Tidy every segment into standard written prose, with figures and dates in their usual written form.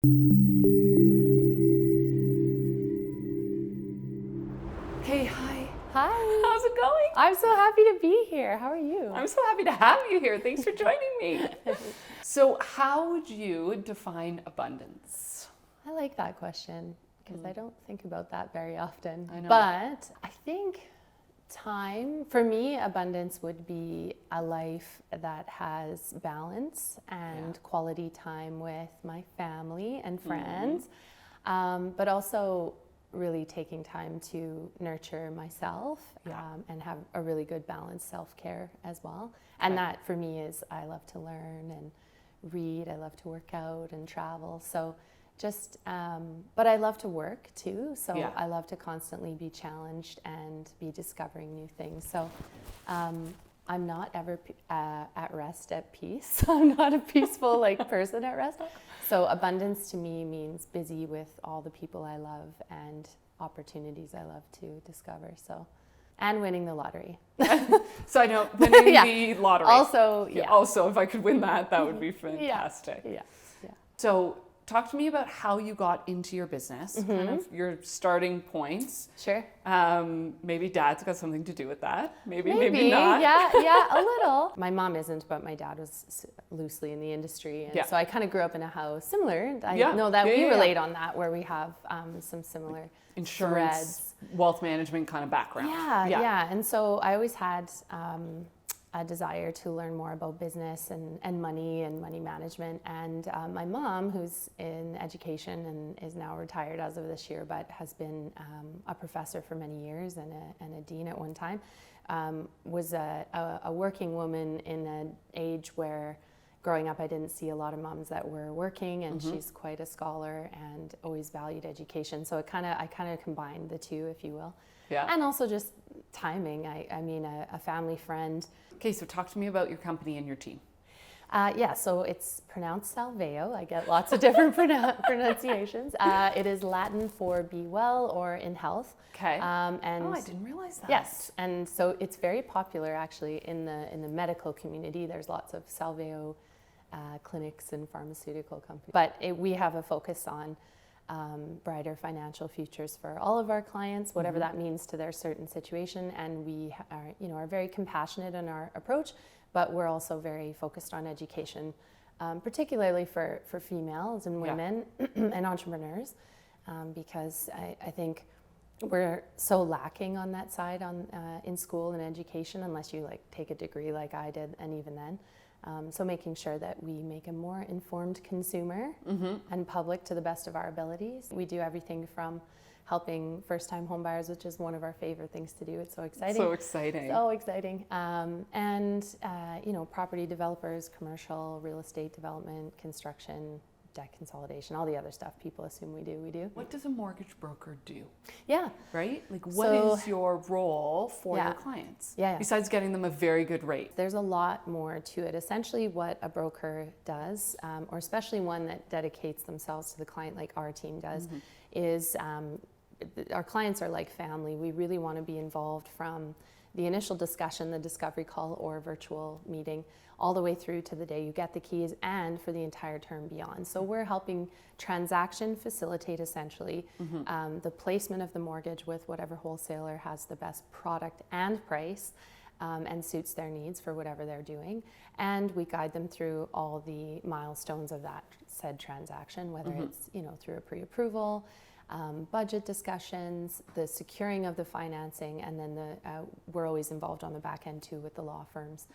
Hey, hi. Hi. How's it going? I'm so happy to be here. How are you? I'm so happy to have you here. Thanks for joining me. So, how would you define abundance? I like that question because I don't think about that very often. I know. But I think for me, abundance would be a life that has balance and quality time with my family and friends, but also really taking time to nurture myself and have a really good balanced self-care as well. And that for me is I love to learn and read, I love to work out and travel. So but I love to work too. So I love to constantly be challenged and be discovering new things. So I'm not ever at rest, at peace. I'm not a peaceful person at rest. So abundance to me means busy with all the people I love and opportunities I love to discover. So, and winning the lottery. So I know winning the lottery. Also, Also, if I could win that would be fantastic. Yeah. So talk to me about how you got into your business, kind of your starting points. Sure. Maybe dad's got something to do with that. Maybe not. Yeah, a little. My mom isn't, but my dad was loosely in the industry. And so I kind of grew up in a house similar. I know that we relate on that, where we have some similar insurance, threads. Wealth management kind of background. Yeah. And so I always had a desire to learn more about business and money management. And my mom, who's in education and is now retired as of this year, but has been a professor for many years and a dean at one time, was a working woman in an age where growing up I didn't see a lot of moms that were working, and she's quite a scholar and always valued education. So I kind of combined the two, if you will. Yeah. And also just timing. I mean, a family friend. Okay, so talk to me about your company and your team. So it's pronounced Salveo. I get lots of different pronunciations. It is Latin for be well or in health. Okay. I didn't realize that. Yes, and so it's very popular actually in the medical community. There's lots of Salveo clinics and pharmaceutical companies. But we have a focus on brighter financial futures for all of our clients, whatever that means to their certain situation. And we are very compassionate in our approach, but we're also very focused on education, particularly for females and women and entrepreneurs, because I think we're so lacking on that side in school and education, unless you take a degree like I did, and even then. So making sure that we make a more informed consumer and public to the best of our abilities. We do everything from helping first-time homebuyers, which is one of our favorite things to do. It's so exciting. So exciting. So exciting. And property developers, commercial, real estate development, construction, debt consolidation, all the other stuff people assume we do. What does a mortgage broker do? Yeah. Right? What is your role for your clients? Besides getting them a very good rate. There's a lot more to it. Essentially what a broker does, or especially one that dedicates themselves to the client like our team does, is our clients are like family. We really want to be involved from the initial discussion, the discovery call or virtual meeting, all the way through to the day you get the keys and for the entire term beyond. So we're helping transaction facilitate essentially the placement of the mortgage with whatever wholesaler has the best product and price and suits their needs for whatever they're doing. And we guide them through all the milestones of that said transaction, whether it's through a pre-approval, budget discussions, the securing of the financing, and then we're always involved on the back end too with the law firms.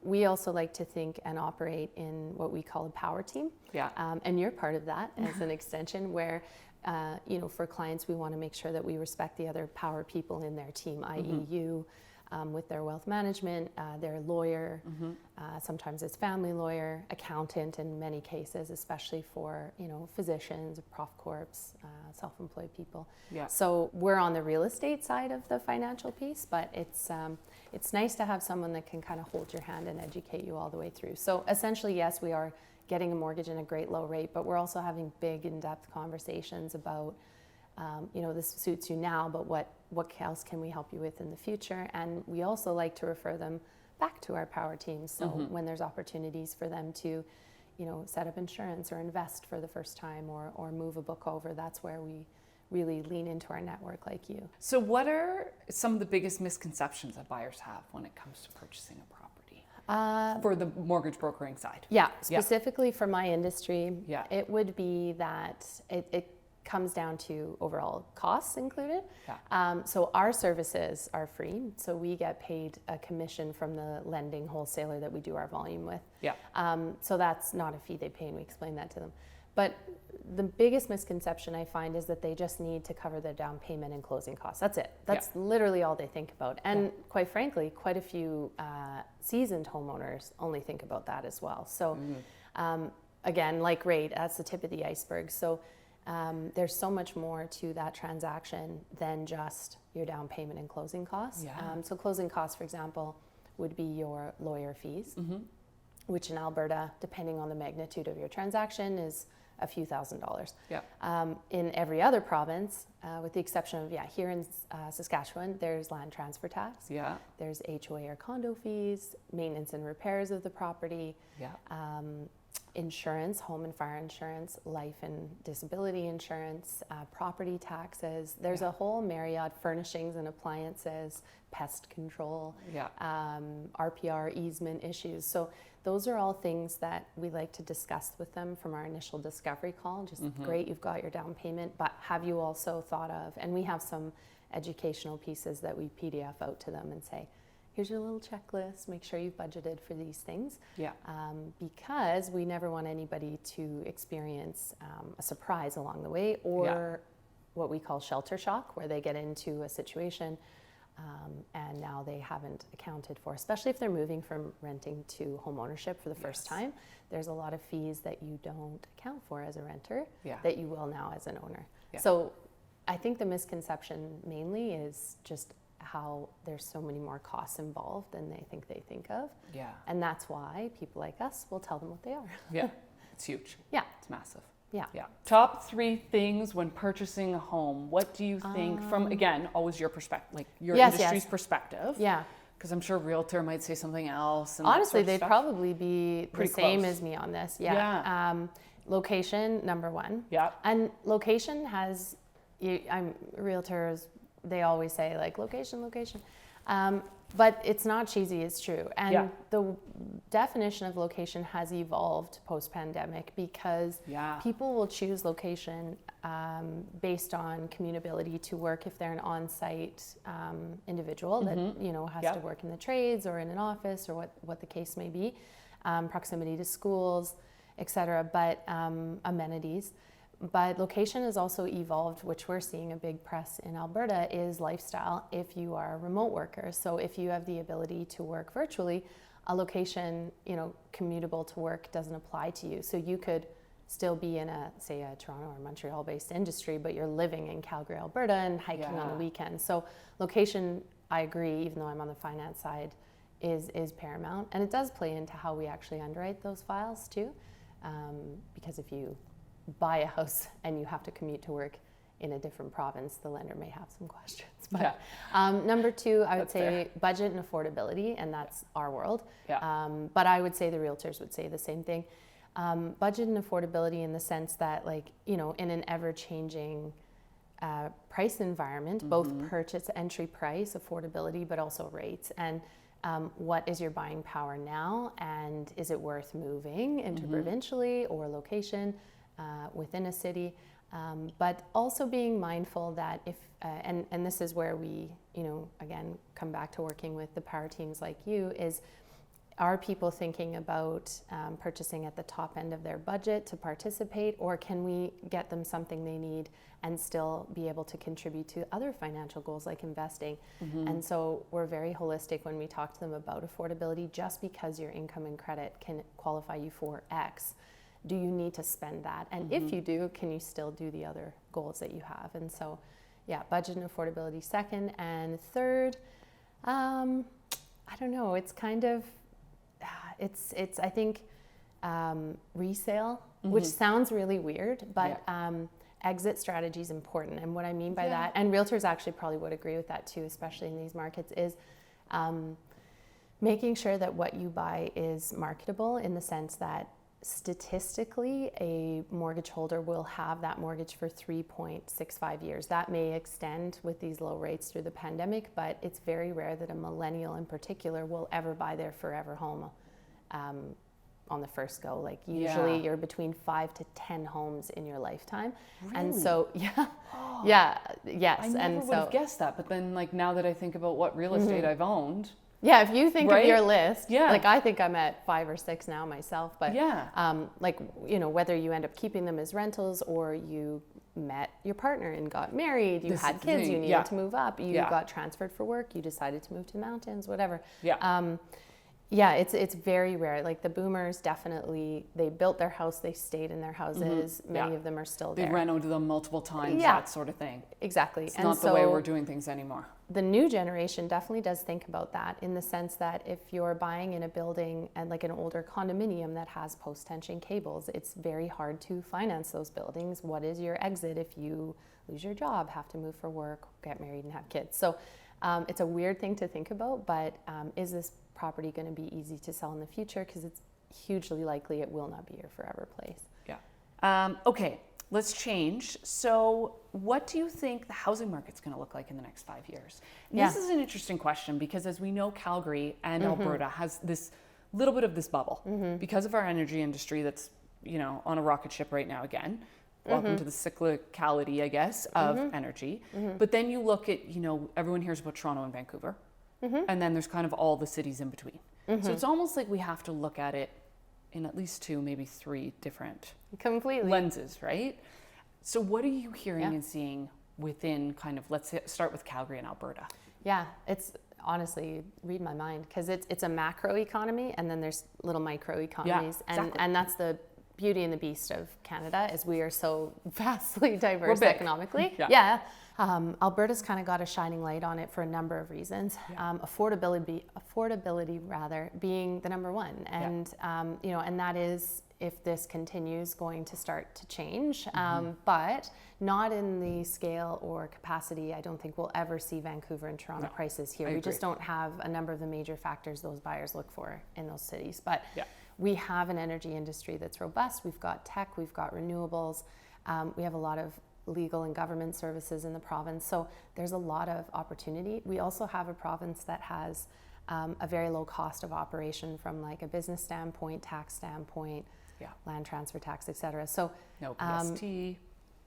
We also like to think and operate in what we call a power team. And you're part of that as an extension where, for clients, we want to make sure that we respect the other power people in their team, i.e. you, with their wealth management, their lawyer, sometimes it's family lawyer, accountant in many cases, especially for physicians, prof corps, self-employed people. So we're on the real estate side of the financial piece, but it's nice to have someone that can kind of hold your hand and educate you all the way through. So essentially, yes, we are getting a mortgage in a great low rate, but we're also having big in-depth conversations about this suits you now, but what else can we help you with in the future? And we also like to refer them back to our power teams. So when there's opportunities for them to, set up insurance or invest for the first time or move a book over, that's where we really lean into our network like you. So what are some of the biggest misconceptions that buyers have when it comes to purchasing a property for the mortgage brokering side? Yeah, specifically for my industry, Yeah. it would be that it comes down to overall costs included. Yeah. So our services are free, so we get paid a commission from the lending wholesaler that we do our volume with. Yeah. So that's not a fee they pay, and we explain that to them. But the biggest misconception I find is that they just need to cover their down payment and closing costs. That's it. That's literally all they think about. And quite frankly, quite a few seasoned homeowners only think about that as well. So again, like rate, that's the tip of the iceberg. So there's so much more to that transaction than just your down payment and closing costs. Yeah. So closing costs, for example, would be your lawyer fees, which in Alberta, depending on the magnitude of your transaction, is a few $1,000s. Yeah. In every other province, with the exception of, here in Saskatchewan, there's land transfer tax. Yeah. There's HOA or condo fees, maintenance and repairs of the property, Yeah. insurance, home and fire insurance, life and disability insurance, property taxes. There's a whole myriad, furnishings and appliances, pest control, Yeah. RPR easement issues. So those are all things that we like to discuss with them from our initial discovery call. Just great, you've got your down payment, but have you also thought of, and we have some educational pieces that we PDF out to them and say, here's your little checklist, make sure you've budgeted for these things. Yeah. Because we never want anybody to experience a surprise along the way, or what we call shelter shock, where they get into a situation and now they haven't accounted for, especially if they're moving from renting to home ownership for the first time. There's a lot of fees that you don't account for as a renter that you will now as an owner. Yeah. So I think the misconception mainly is just how there's so many more costs involved than they think of. Yeah. And that's why people like us will tell them what they are. Yeah. It's huge. Yeah. It's massive. Yeah. Yeah. Top 3 things when purchasing a home. What do you think from, again, always your perspective, like your industry's perspective? Yeah. Because I'm sure realtor might say something else. And honestly, that sort of they'd stuff. probably be Pretty the same close. as me on this. Yeah. Location, number 1. Yeah. And location has, realtors, they always say like location. But it's not cheesy, it's true. And the definition of location has evolved post-pandemic because people will choose location based on commutability to work if they're an on-site individual that has to work in the trades or in an office or what the case may be, proximity to schools, etc. But amenities. But location has also evolved, which we're seeing a big press in Alberta, is lifestyle if you are a remote worker. So if you have the ability to work virtually, a location, commutable to work doesn't apply to you. So you could still be in a Toronto or Montreal based industry, but you're living in Calgary, Alberta and hiking on the weekend. So location, I agree, even though I'm on the finance side, is paramount. And it does play into how we actually underwrite those files too. Because if you buy a house and you have to commute to work in a different province, the lender may have some questions. But number 2, I would say budget and affordability, and that's our world. But I would say the realtors would say the same thing. Budget and affordability in the sense that, in an ever-changing price environment, both purchase entry price, affordability, but also rates. And what is your buying power now, and is it worth moving interprovincially or location within a city, but also being mindful that if, and this is where we, again, come back to working with the power teams like you, is are people thinking about purchasing at the top end of their budget to participate, or can we get them something they need and still be able to contribute to other financial goals like investing? And so we're very holistic when we talk to them about affordability. Just because your income and credit can qualify you for X, do you need to spend that? And if you do, can you still do the other goals that you have? And so, budget and affordability second. And third, I don't know, it's kind of, it's I think, resale, which sounds really weird, but exit strategy is important. And what I mean by that, and realtors actually probably would agree with that too, especially in these markets, is making sure that what you buy is marketable in the sense that statistically, a mortgage holder will have that mortgage for 3.65 years. That may extend with these low rates through the pandemic, but it's very rare that a millennial in particular will ever buy their forever home on the first go. Like usually you're between 5 to 10 homes in your lifetime. Really? And so, yes. I never would have guessed that, but then like now that I think about what real estate I've owned. Yeah, if you think of your list, Yeah. like I think I'm at 5 or 6 now myself, but Yeah. like, you know, whether you end up keeping them as rentals or you met your partner and got married, you This had is the kids, thing. you needed Yeah. to move up, you Yeah. got transferred for work, you decided to move to the mountains, whatever. Yeah. Yeah, it's very rare. Like the boomers definitely, they built their house, they stayed in their houses. Many of them are still They there. renovated them multiple times, Yeah. that sort of thing. Exactly. It's And not the so way we're doing things anymore. the new generation definitely does think about that, in the sense that if you're buying in a building and like an older condominium that has post-tension cables, it's very hard to finance those buildings. What is your exit if you lose your job, have to move for work, get married and have kids? So it's a weird thing to think about, but is this property going to be easy to sell in the future? Because it's hugely likely it will not be your forever place. Yeah. Okay, let's change. So what do you think the housing market's going to look like in the next 5 years? And Yeah. This is an interesting question because as we know, Calgary and Alberta has this little bit of this bubble because of our energy industry that's, you know, on a rocket ship right now again. Welcome to the cyclicality, I guess, of energy. But then you look at, you know, everyone hears about Toronto and Vancouver. And then there's kind of all the cities in between. So it's almost like we have to look at it in at least 2, maybe 3 different lenses, right? So what are you hearing and seeing within kind of, let's start with Calgary and Alberta? Yeah, it's honestly, read my mind, because it's a macro economy and then there's little micro economies. exactly. And that's the beauty and the beast of Canada, is we are so vastly diverse big. economically. Yeah. Alberta's kind of got a shining light on it for a number of reasons. Affordability rather being the number one, and you know, and that is, if this continues, going to start to change, but not in the scale or capacity. I don't think we'll ever see Vancouver and Toronto prices here. We just don't have a number of the major factors those buyers look for in those cities. But we have an energy industry that's robust. We've got tech, we've got renewables, we have a lot of legal and government services in the province. So there's a lot of opportunity. We also have a province that has a very low cost of operation from like a business standpoint, tax standpoint, land transfer tax, etc. So no PST.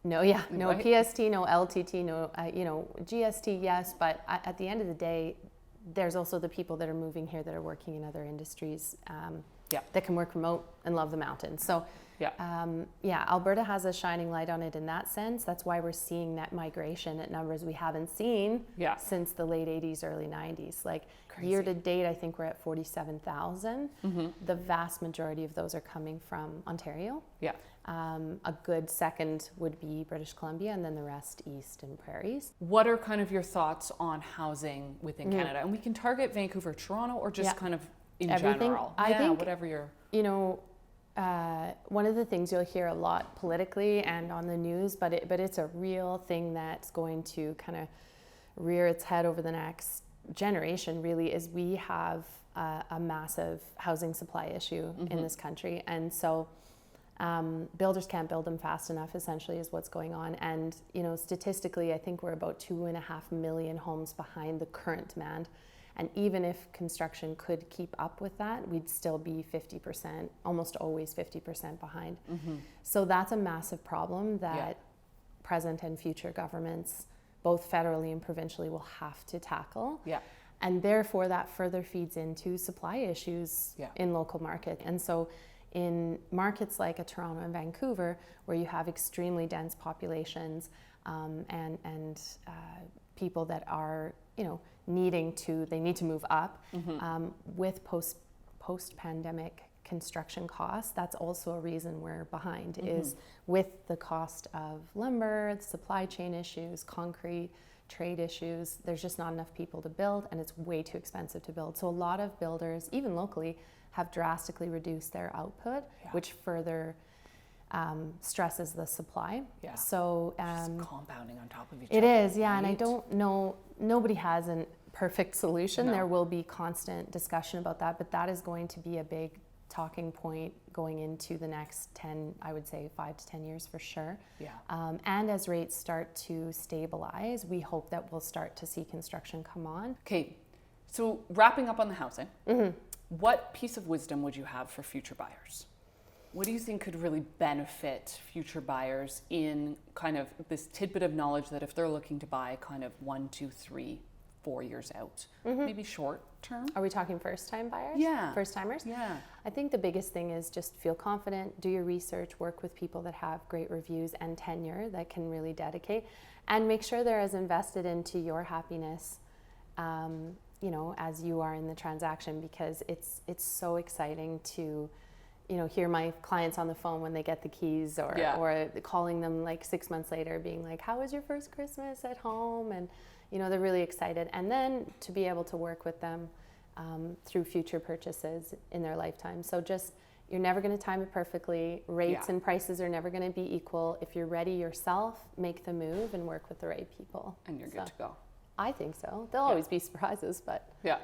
No PST, no LTT, no you know, GST, yes, but at the end of the day, there's also the people that are moving here that are working in other industries that can work remote and love the mountains. So Alberta has a shining light on it in that sense. That's why we're seeing net migration at numbers we haven't seen since the late 80s, early 90s. Like year to date, I think we're at 47,000. The vast majority of those are coming from Ontario. A good second would be British Columbia, and then the rest east and prairies. What are kind of your thoughts on housing within Canada? And we can target Vancouver, Toronto, or just kind of in everything. general. I think, whatever you're... You know, one of the things you'll hear a lot politically and on the news, but it's a real thing that's going to kind of rear its head over the next generation, really, is we have a massive housing supply issue in this country. And so builders can't build them fast enough, essentially, is what's going on. And, you know, statistically, I think we're about 2.5 million homes behind the current demand. And even if construction could keep up with that, we'd still be 50%, almost always 50% behind. So that's a massive problem that present and future governments, both federally and provincially, will have to tackle. And therefore, that further feeds into supply issues in local market. And so in markets like a Toronto and Vancouver, where you have extremely dense populations and people that are, you know, need to move up with post-pandemic construction costs. That's also a reason we're behind, is with the cost of lumber, supply chain issues, concrete, trade issues. There's just not enough people to build, and it's way too expensive to build. So a lot of builders, even locally, have drastically reduced their output, which further stresses the supply. So just compounding on top of each other. It is, right? and I don't know, nobody has a perfect solution. No. There will be constant discussion about that, but that is going to be a big talking point going into the next 10, I would say 5 to 10 years for sure. Yeah. And as rates start to stabilize, we hope that we'll start to see construction come on. Okay, so wrapping up on the housing, what piece of wisdom would you have for future buyers? What do you think could really benefit future buyers in kind of this tidbit of knowledge that if they're looking to buy kind of 1, 2, 3, 4 years out, maybe short term? Are we talking first time buyers? Yeah. First timers? Yeah. I think the biggest thing is just feel confident, do your research, work with people that have great reviews and tenure that can really dedicate, and make sure they're as invested into your happiness you know, as you are in the transaction, because it's so exciting to, you know, hear my clients on the phone when they get the keys, or calling them like 6 months later being like, how was your first Christmas at home? And, you know, they're really excited. And then to be able to work with them through future purchases in their lifetime. So just, you're never going to time it perfectly. Rates and prices are never going to be equal. If you're ready yourself, make the move and work with the right people. And you're good to go. I think so. There'll always be surprises, but yeah.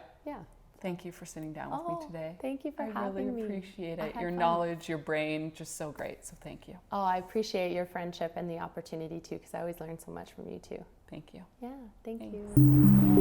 Thank you for sitting down with me today. Thank you for having me. I really appreciate it. Your knowledge, your brain, just so great. So thank you. Oh, I appreciate your friendship and the opportunity too, because I always learn so much from you too. Thank you. Yeah, thanks. You.